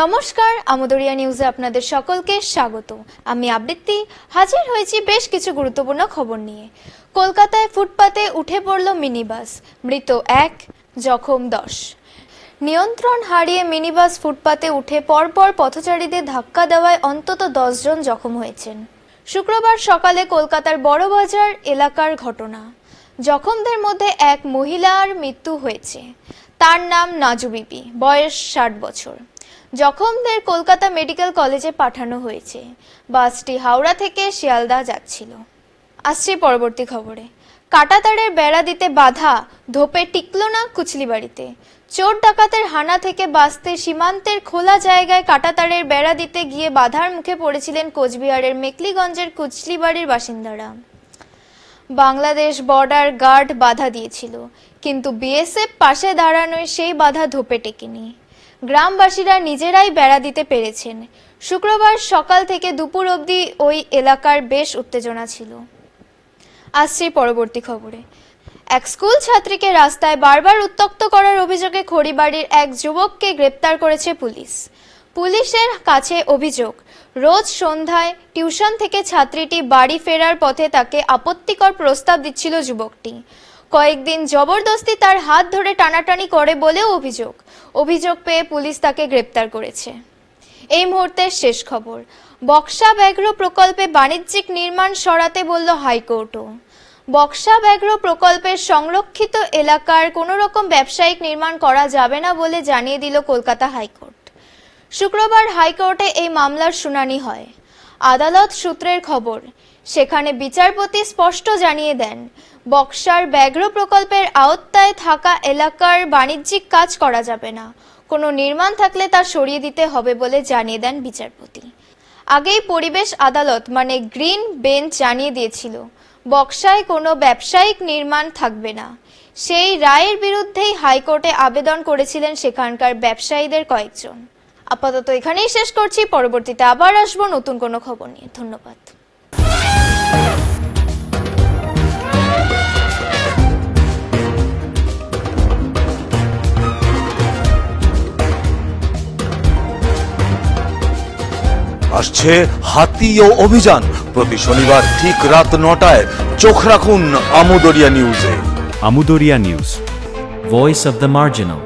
নমস্কার, আমোদরিয়া নিউজে আপনাদের সকলকে স্বাগত। আমি আবৃত্তি হাজির হয়েছি বেশ কিছু গুরুত্বপূর্ণ খবর নিয়ে। কলকাতায় ফুটপাতে উঠে পড়ল মিনিবাস, মৃত 1, জখম 10। নিয়ন্ত্রণ হারিয়ে মিনিবাস ফুটপাতে উঠে পরপর পথচারীদের ধাক্কা দেওয়ায় অন্তত 10 জন জখম হয়েছেন। শুক্রবার সকালে কলকাতার বড়বাজার এলাকার ঘটনা। জখমদের মধ্যে এক মহিলার মৃত্যু হয়েছে। তার নাম নাজু বিবি, বয়স 60 বছর। জখমদের কলকাতা মেডিকেল কলেজে পাঠানো হয়েছে। বাসটি হাওড়া থেকে শিয়ালদা যাচ্ছিল। আসছে পরবর্তী খবরে। কাঁটাতারের বেড়া দিতে বাধা, ধোপে টিকল না কুচলিবাড়িতে। চোর ডাকাতের হানা থেকে বাঁচতে সীমান্তের খোলা জায়গায় কাঁটাতারের বেড়া দিতে গিয়ে বাধার মুখে পড়েছিলেন কোচবিহারের মেকলিগঞ্জের কুচলিবাড়ির বাসিন্দারা। বাংলাদেশ বর্ডার গার্ড বাধা দিয়েছিল, কিন্তু বিএসএফ পাশে দাঁড়ানোয় সেই বাধা ধোপে টেকেনি। গ্রামবাসীরা নিজেরাই বেড়া দিতে পেরেছেন। শুক্রবার সকাল থেকে দুপুর অবধি ওই এলাকার বেশ উত্তেজনা ছিল। আসছি পরবর্তী খবরে। এক স্কুল ছাত্রীকে রাস্তায় বারবার উত্ত্যক্ত করার অভিযোগে খড়িবাড়ির এক যুবককে গ্রেপ্তার করেছে পুলিশ। পুলিশের কাছে অভিযোগ, রোজ সন্ধ্যায় টিউশন থেকে ছাত্রীটি বাড়ি ফেরার পথে তাকে আপত্তিকর প্রস্তাব দিচ্ছিল যুবকটি। কয়েকদিন জবরদস্তি তার হাত ধরে টানাটানি করে বলেও অভিযোগ পেয়ে পুলিশ তাকে গ্রেপ্তার করেছে। এই মুহূর্তের শেষ খবর। বক্সা ব্যাঘ্র প্রকল্পে বাণিজ্যিক নির্মাণ সরাতে বলল হাইকোর্টও। বক্সা ব্যাঘ্র প্রকল্পের সংরক্ষিত এলাকার কোনো রকম ব্যবসায়িক নির্মাণ করা যাবে না বলে জানিয়ে দিল কলকাতা হাইকোর্ট। শুক্রবার হাইকোর্টে এই মামলার শুনানি হয়। আদালত সূত্রের খবর, সেখানে বিচারপতি স্পষ্ট জানিয়ে দেন, বক্সার ব্যাঘ্র প্রকল্পের আওতায় থাকা এলাকার বাণিজ্যিক কাজ করা যাবে না। কোনো নির্মাণ থাকলে তা সরিয়ে দিতে হবে বলে জানিয়ে দেন বিচারপতি। আগেই পরিবেশ আদালত মানে গ্রিন বেঞ্চ জানিয়ে দিয়েছিল, বক্সায় কোনো ব্যবসায়িক নির্মাণ থাকবে না। সেই রায়ের বিরুদ্ধেই হাইকোর্টে আবেদন করেছিলেন সেখানকার ব্যবসায়ীদের কয়েকজন। আপাতত এখানেই শেষ করছি, পরবর্তীতে আবার আসবো নতুন কোনো খবর নিয়ে। ধন্যবাদ। আসছে হাতিও অভিযান, প্রতি শনিবার ঠিক রাত 9টায়। চোখ রাখুন আমোদরিয়া নিউজে। Amodoriya news, voice of the marginal.